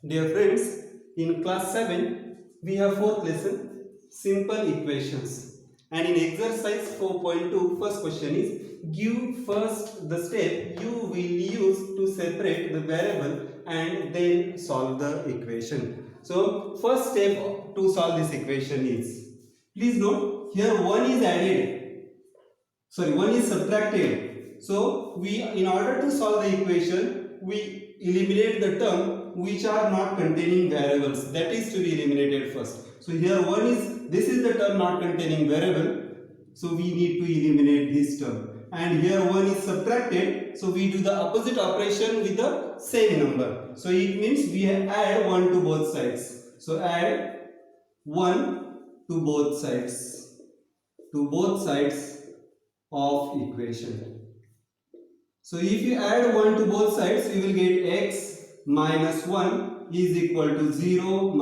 Dear friends, in class 7, we have fourth lesson, simple equations. And in exercise 4.2, first question is, give first the step you will use to separate the variable and then solve the equation. So, first step to solve this equation is, please note, here 1 is added, sorry, 1 is subtracted. So, in order to solve the equation, we eliminate the term which are not containing variables, that is to be eliminated first. So here this is the term not containing variable, so we need to eliminate this term, and here 1 is subtracted, so we do the opposite operation with the same number. So it means we add 1 to both sides. So add 1 to both sides of equation. So if you add 1 to both sides, you will get x minus 1 is equal to 0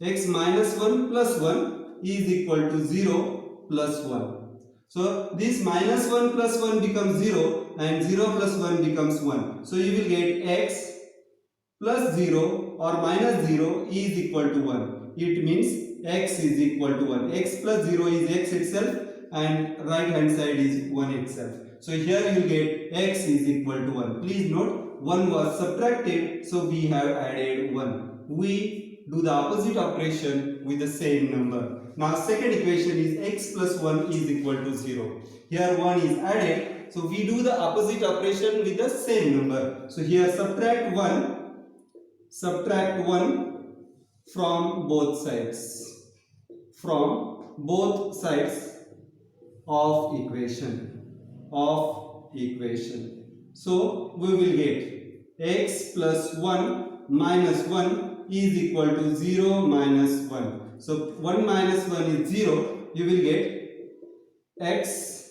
x minus 1 plus 1 is equal to 0 plus 1. So this minus 1 plus 1 becomes 0 and 0 plus 1 becomes 1. So you will get x plus 0 or minus 0 is equal to 1. It means x is equal to 1. X plus 0 is x itself and right hand side is 1 itself. So here you will get x is equal to 1. Please note 1 was subtracted, so we have added 1. We do the opposite operation with the same number. Now second equation is x plus 1 is equal to 0. Here 1 is added, so we do the opposite operation with the same number. So here subtract 1 from both sides. From both sides of equation. So we will get x plus 1 minus 1 is equal to 0 minus 1. So 1 minus 1 is 0. You will get x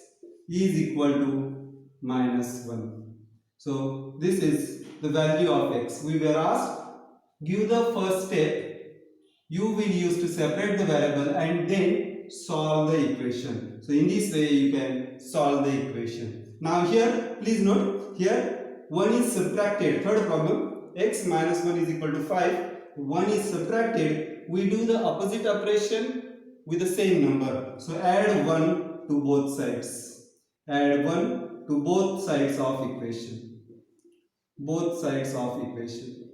is equal to minus 1. So this is the value of x. We were asked, give the first step you will use to separate the variable and then solve the equation. So in this way you can solve the equation. Now here, please note, here 1 is subtracted. Third problem, x minus 1 is equal to 5. 1 is subtracted. We do the opposite operation with the same number. So add 1 to both sides. Add 1 to both sides of equation. Both sides of equation.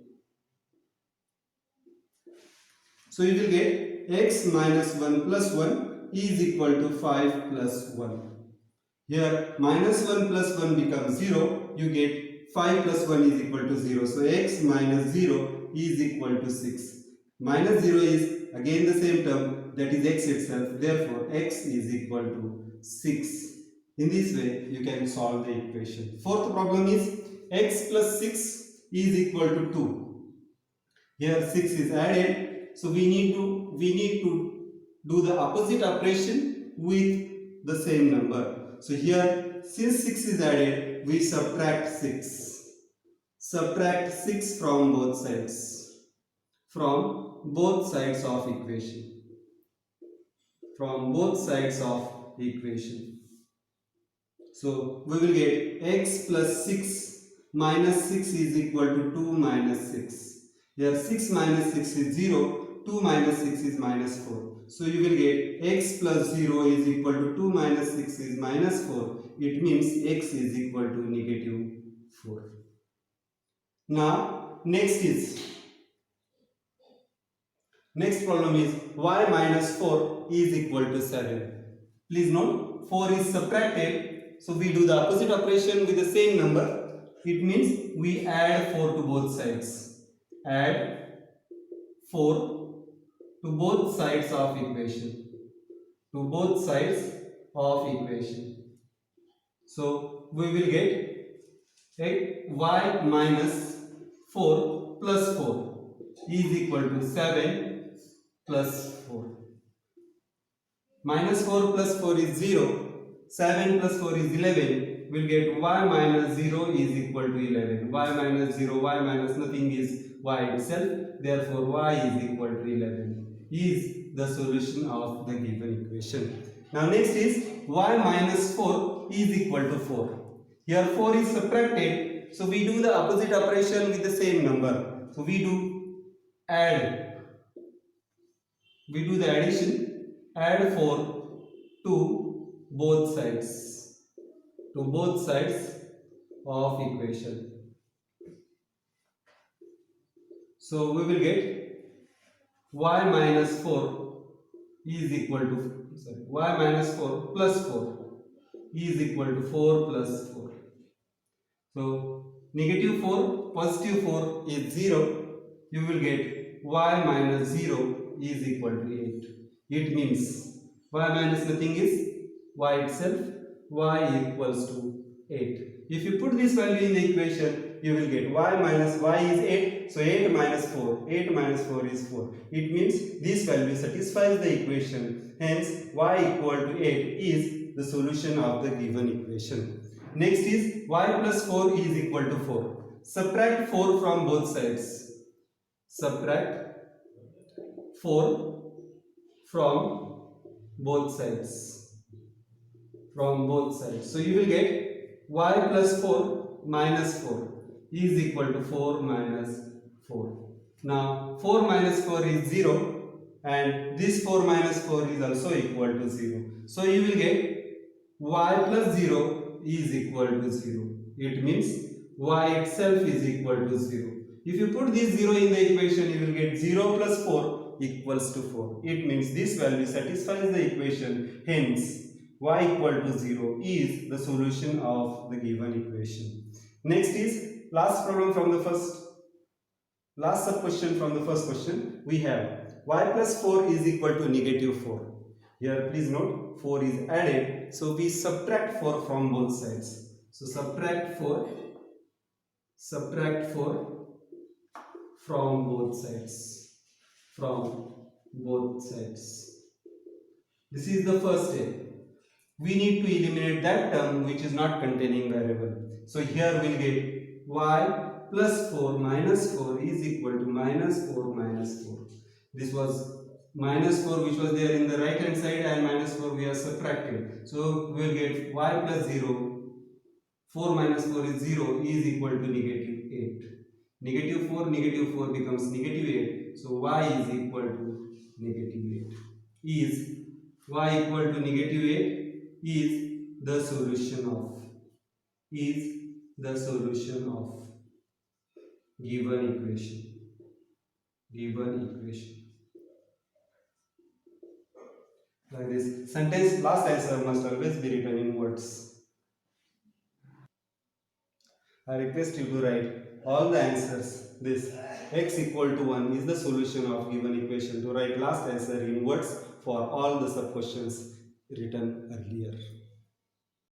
So you will get x minus 1 plus 1 is equal to 5 plus 1. Here minus 1 plus 1 becomes 0. You get 5 plus 1 is equal to 0. So x minus 0 is equal to 6. Minus 0 is again the same term, that is x itself. Therefore x is equal to 6. In this way you can solve the equation. Fourth problem is x plus 6 is equal to 2. Here 6 is added. So we need to do the opposite operation with the same number. So here, since 6 is added, we subtract 6. Subtract 6 from both sides. From both sides of equation. From both sides of equation. So we will get x plus 6 minus 6 is equal to 2 minus 6. Here 6 minus 6 is 0. 2 minus 6 is minus 4. So you will get x plus 0 is equal to 2 minus 6 is minus 4. It means x is equal to negative 4. Now next problem is y minus 4 is equal to 7. Please note 4 is subtracted. So we do the opposite operation with the same number. It means we add 4 to both sides. Add 4 to both sides of equation. To both sides of equation. So we will get y minus 4 plus 4 is equal to 7 plus 4. Minus 4 plus 4 is 0. 7 plus 4 is 11. We'll get y minus 0 is equal to 11. Y minus 0, y minus nothing is y itself. Therefore y is equal to 11. Is the solution of the given equation. Now next is y minus 4 is equal to 4. Here 4 is subtracted. So we do the opposite operation with the same number. So we do add. We do the addition. Add 4 to both sides. To both sides of equation. So we will get y minus 4 is equal to y minus 4 plus 4 is equal to 4 plus 4. So negative 4 positive 4 is 0. You will get y minus 0 is equal to 8. It means y minus nothing is y itself. Y equals to 8. If you put this value in the equation, you will get y minus y is 8. So 8 minus 4. 8 minus 4 is 4. It means this value satisfies the equation. Hence y equal to 8 is the solution of the given equation. Next is y plus 4 is equal to 4. Subtract 4 from both sides. Subtract 4 from both sides. From both sides. So you will get y plus 4 minus 4 is equal to 4 minus 4. Now 4 minus 4 is 0 and this 4 minus 4 is also equal to 0. So you will get y plus 0 is equal to 0. It means y itself is equal to 0. If you put this 0 in the equation, you will get 0 plus 4 equals to 4. It means this value satisfies the equation. Hence, y equal to 0 is the solution of the given equation. Next is last problem from the last sub question from the first question. We have y plus 4 is equal to negative 4. Here please note 4 is added, so we subtract 4 from both sides. So subtract 4 from both sides. This is the first step. We need to eliminate that term which is not containing variable. So here we'll get y plus 4 minus 4 is equal to minus 4 minus 4. This was minus 4 which was there in the right hand side and minus 4 we are subtracted. So we will get y plus 0, 4 minus 4 is 0 is equal to negative 8. Negative 4 becomes negative 8. So y is equal to negative 8. Is y equal to negative 8 is the solution of given equation. Like this. Sentence last answer must always be written in words. I request you to write all the answers. This x equal to 1 is the solution of given equation. To write last answer in words for all the sub questions written earlier.